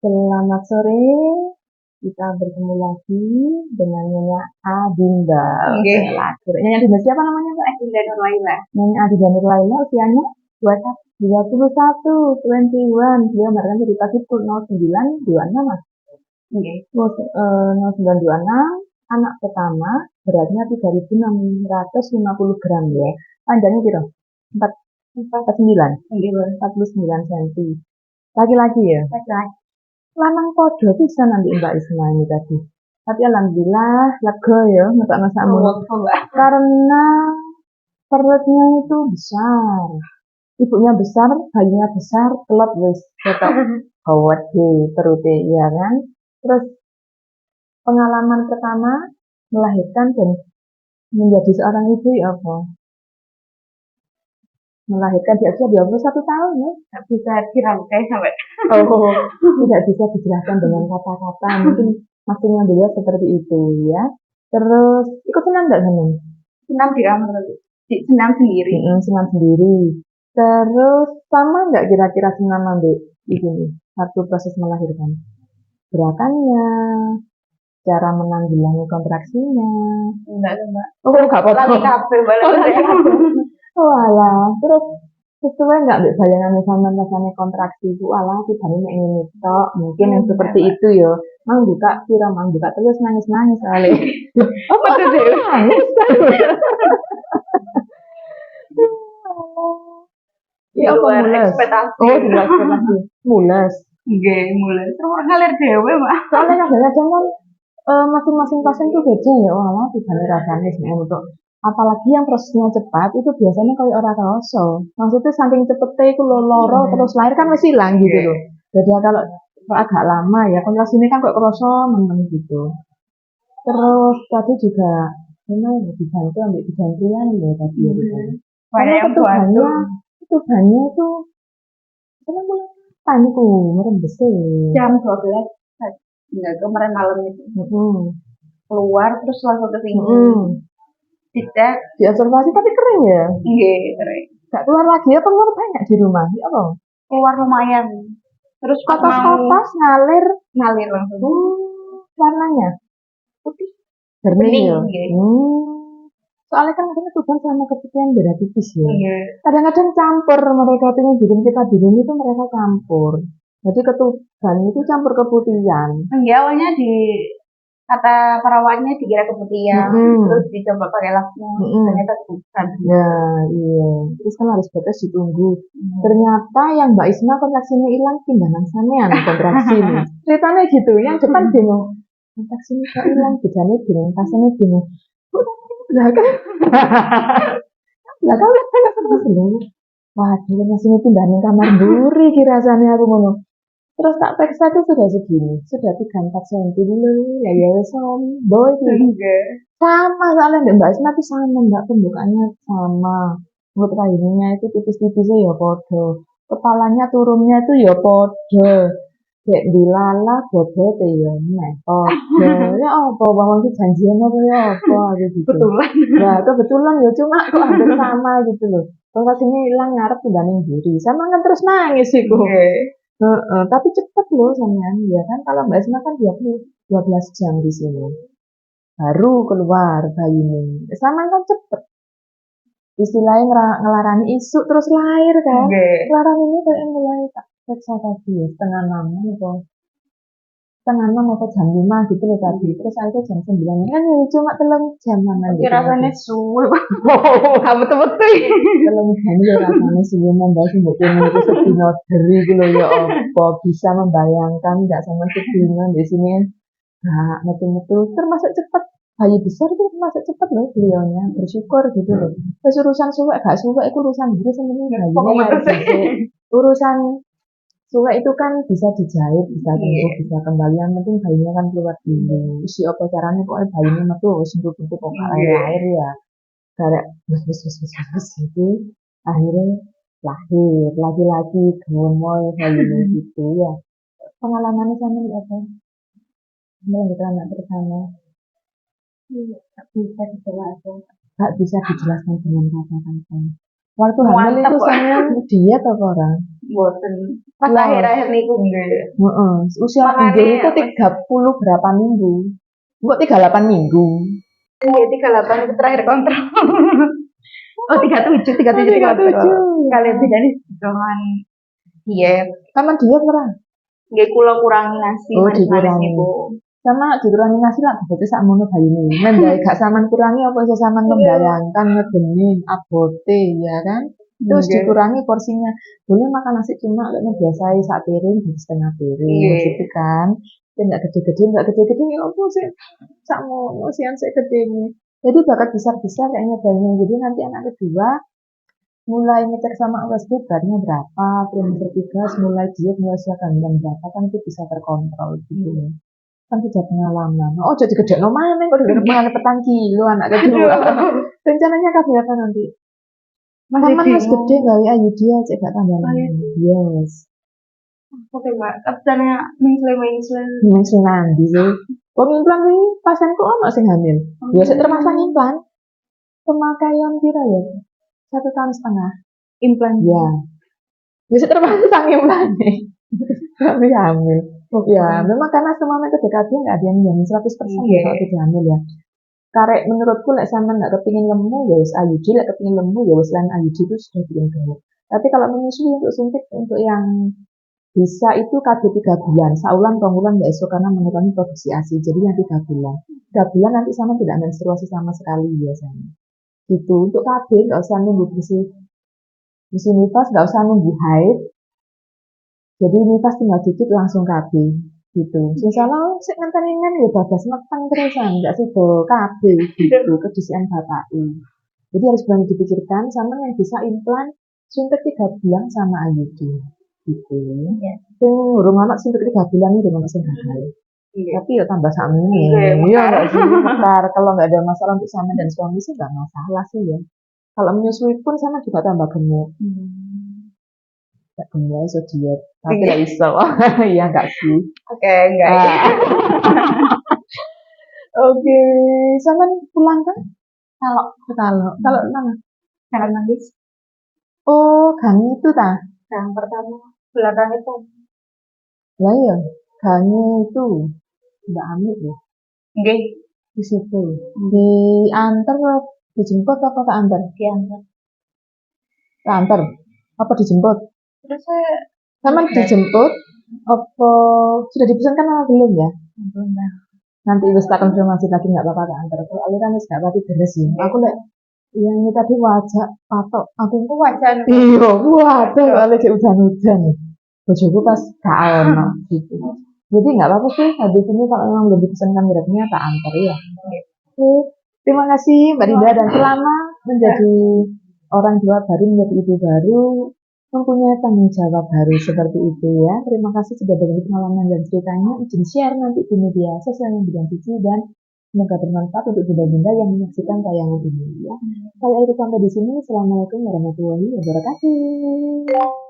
Selamat sore, kita bertemu lagi dengan Nyonya Adinda. Oke. Nyonya Adinda siapa namanya Mbak? Adinda Nurlaila. Nyonya Adinda Nurlaila usianya 21, 21. Dia kemarin jadi pagi 0926 Mas. Oke. 0926, anak pertama, beratnya 3.650 gram ya. Panjangnya kira 49, 49 cm. Laki-laki ya? Laki-laki. Lanang podo bisa nanti Mbak Isma ini tadi. Tapi alhamdulillah lega ya masak-masakmu. Karena perutnya itu besar. Ibunya besar, bayinya besar, telot wis ketok gawat di perutnya ya kan. Terus pengalaman pertama melahirkan dan menjadi seorang ibu ya apa? Melahirkan di usia 21 tahun ya. Nggak bisa dirangkai sampai. Oh, tidak bisa dijelaskan dengan kata-kata. Mungkin maksudnya beliau seperti itu ya. Terus ikut senam nggak senam? Senam di kamar tadi. Senam sendiri. Senam sendiri. Terus sama nggak kira-kira senam ambil di sini waktu proses melahirkan? Gerakannya, cara menanggulangi kontraksinya. Enggak, Mbak. Oh, nggak apa-apa. Lagi kafe balik. Oh alah, terus sesuai nggak mbak bayangannya sama rasanya kontraksi itu alah tibane nek ngene tok mungkin yang seperti itu ya mang buka kira mang buka terus nangis soalnya apa Betul deh. nangis Di luar ekspektasi. Oh, di luar ekspektasi. Mules. Nggih, mulai. Terus ngalir dhewe, Mbak. Soalnya kadang-kadang kan masing-masing pasien tuh beda ya. Oh, alah tibane rasane sebenarnya untuk apalagi yang prosesnya cepat itu biasanya kayak orang kerasa. Maksudnya saking cepetnya itu loro terus lahir kan masih hilang gitu loh. Jadi kalau agak lama ya kontraksi ini kan kok kerasa nemen gitu. Terus tadi juga memang ya dibantu ambil dibantuan ya tadi ya. Karena ketubannya itu karena mulai panik merembes jam 12 enggak kemarin malam itu keluar terus langsung ke sini dicek diobservasi tapi kering ya iya kering gak keluar lagi apa keluar banyak di rumah ya apa keluar lumayan terus kopas ngalir langsung warnanya putih jernih ya soalnya kan kadang ketuban sama kepikiran beda tipis ya kadang-kadang campur mereka itu bikin kita bingung itu mereka campur jadi ketuban itu campur keputihan awalnya di kata perawatnya dikira keputihan terus dicoba pakai lasmu ternyata ketuban ya iya terus kan harus batas ditunggu ternyata yang Mbak Isma kontraksinya hilang pindahan sampean kontraksi ini ceritanya gitu yang depan bingung kontraksinya kok hilang bedanya bingung pasiennya bingung belakang waduh kontraksinya pindahan kamar buri kirasanya aku ngono terus tak periksa itu sudah segini sudah 3-4 cm dulu ya boy sama soalnya Mbak Isma itu sama Mbak pembukaannya sama mulut rahimnya itu tipis-tipisnya ya podo kepalanya turunnya itu ya podo kayak dilala bobot ya podo ya apa bawang itu janjian apa ya apa gitu kebetulan ya kebetulan ya cuma kok hampir sama gitu loh kalau sini hilang ngarep dibanding diri sama kan terus nangis sih tapi cepet loh sampean ya kan kalau Mbak Isma kan 12 jam di sini baru keluar bayinya sama kan cepet istilahnya ngelarani isu terus lahir kan ngelarani ini kayak mulai tak periksa tadi ya setengah 6 atau jam 5 gitu loh tadi terus akhirnya jam 9 kan ya cuma telung jam mana gitu rasanya suwe betul-betul telung jam ya rasanya suwe membahas mbak ini itu sedino dari gitu loh ya apa bisa membayangkan nggak sama sedino di sini nah betul-betul termasuk cepet bayi besar itu termasuk cepet loh beliaunya bersyukur gitu loh terus urusan suwe gak suwe itu urusan gitu sebenarnya bayinya urusan suwe itu kan bisa dijahit bisa tumbuh bisa kembali yang penting bayinya kan keluar dulu si apa caranya kok bayinya metu wis bentuk kok lahir ya kayak wis gitu akhirnya lahir laki-laki gemoy bayinya gitu ya pengalamannya sama apa melahirkan anak pertama gak bisa dijelaskan dengan kata-kata Waktu hamil Mantap, itu kok. sampean diet apa ora? Mboten. Pas Lah. akhir-akhir niku nggih. Heeh, usia Makanya nggih itu 30 berapa minggu. Mbok 38 minggu. Nggih 38 itu terakhir kontrol. Oh 37 37. Kalian bedane dengan diet. Sama diet ora? Nggih kula kurangi nasi Oh, manis-manis dikurangi. niku. Sama dikurangi nasi lah berarti sakmono bayine. Men bae gak sampean kurangi apa iso sampean membayangkan ngedeni abote ya kan? Terus Nggih. dikurangi porsinya. Boleh makan nasi cuma kayaknya biasa sak piring jadi setengah piring Iya. gitu kan. Tapi enggak gede-gede ya apa sih? Sakmono sih sik gedene. Jadi bakat besar-besar kayaknya bayinya. Jadi nanti anak kedua mulai ngecek sama USG beratnya berapa, trimester 3 mulai diet mulai usia kehamilan berapa kan itu bisa terkontrol gitu. Kan sudah pengalaman. Oh, jadi gede no mana kok udah mengalami petang kilo anak kedua. Rencananya kapan apa nanti? Masih Taman mas bingung. gede kali ayu dia cek gak tambah lama. Yes. Oke, Mbak. Kaptennya mengsle. Memang sing nanti sih. Kok implan nih pasienku ono sing hamil. Ya sik termasang implan. Pemakaian kira ya 1,5 tahun. Implan. Ya. Ya sik termasang implan nih. Tapi hamil. Ya, memang karena semuanya kedekatan nggak ada yang jamin 100% ya kalau tidak hamil ya. Karek menurutku lek sampean nggak kepingin lemu ya wis IUD, lek kepingin lemu ya wis lain IUD itu sudah bikin gemuk. Tapi kalau menyusui untuk suntik untuk yang bisa itu KB 3 bulan, saulan rong nggak esok karena mengurangi produksi ASI. Jadi yang 3 bulan. 3 bulan nanti sama tidak menstruasi sama sekali biasanya. Gitu. Untuk KB nggak usah nunggu musim nifas, nggak usah nunggu haid. Jadi nifas tinggal dikit langsung KB gitu. Sing salah sik ngenten-ngenten ya babas meteng terusan, enggak sido KB gitu kedisian bapake. Jadi harus berani dipikirkan sama yang bisa implan suntik 3 bulan sama IUD gitu. Sing urung anak suntik 3 bulan itu ono sing gagal. Tapi ya tambah sakmene. Iya enggak sih mekar. Kalau enggak ada masalah untuk sama dan suami sih enggak masalah sih ya. Kalau menyusui pun sama juga tambah gemuk. Enggak gemuk iso diet. Tapi enggak iso. Iya enggak sih. Oke, enggak ya. Oke, sampean pulang kan? Kalau Kalau mana? jangan nangis. Oh, gang itu ta? Yang pertama belakang itu. Lah iya, gang itu. Mbak Amit ya. Nggih, Di situ. Diantar dijemput apa tak antar? diantar. Tak antar. Apa dijemput? Terus saya Sama dijemput apa sudah dipesankan apa belum ya? belum tahu. Nanti wis tak konfirmasi lagi enggak apa-apa tak antar. Kalau aliran wis enggak pati beres ya. Aku lek yang ini tadi wajah patok aku Aku wajan. iya waduh kalau cek hujan-hujan bojoku pas gak ono gitu jadi nggak apa-apa sih habis ini kalau memang belum dipesankan beratnya tak antar ya oke terima kasih Mbak Dinda dan selamat menjadi orang tua baru menjadi ibu baru mempunyai tanggung jawab baru seperti itu ya terima kasih sudah berbagi pengalaman dan ceritanya izin share nanti di media sosial yang bidang TV dan semoga bermanfaat untuk bunda-bunda yang menyaksikan tayangan ini ya. Saya itu sampai di sini. Assalamualaikum warahmatullahi wabarakatuh.